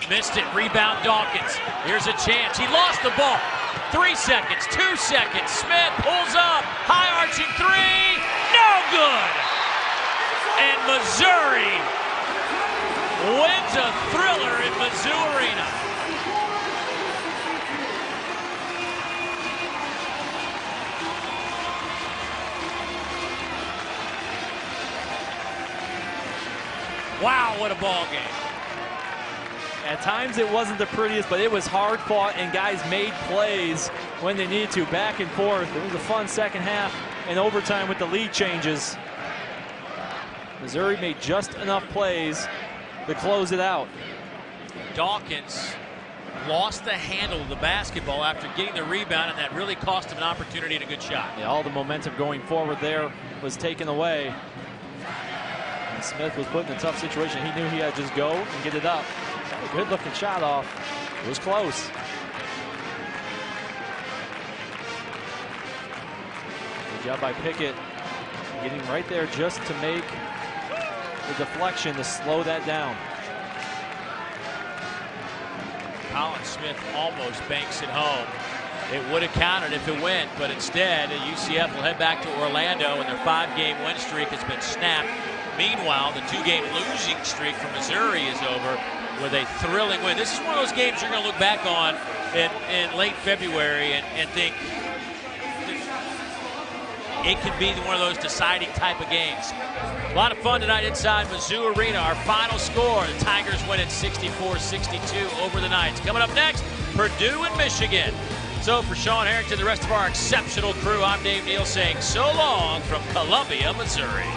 Missed it, rebound Dawkins. Here's a chance, he lost the ball. 3 seconds, 2 seconds, Smith pulls up, high arching three, no good! And Missouri wins a thriller in Mizzou Arena. Wow, what a ball game. At times it wasn't the prettiest, but it was hard fought, and guys made plays when they needed to, back and forth. It was a fun second half and overtime with the lead changes. Missouri made just enough plays to close it out. Dawkins lost the handle of the basketball after getting the rebound, and that really cost him an opportunity and a good shot. Yeah, all the momentum going forward there was taken away. And Smith was put in a tough situation. He knew he had to just go and get it up. A good looking shot off. It was close. Good job by Pickett, getting right there just to make the deflection to slow that down. Colin Smith almost banks it home. It would have counted if it went, but instead UCF will head back to Orlando, and their 5-game win streak has been snapped. Meanwhile, the 2-game losing streak for Missouri is over with a thrilling win. This is one of those games you're going to look back on in late February and think it could be one of those deciding type of games. A lot of fun tonight inside Mizzou Arena. Our final score, the Tigers win at 64-62 over the Knights. Coming up next, Purdue and Michigan. So for Sean Harrington, the rest of our exceptional crew, I'm Dave Neal saying so long from Columbia, Missouri.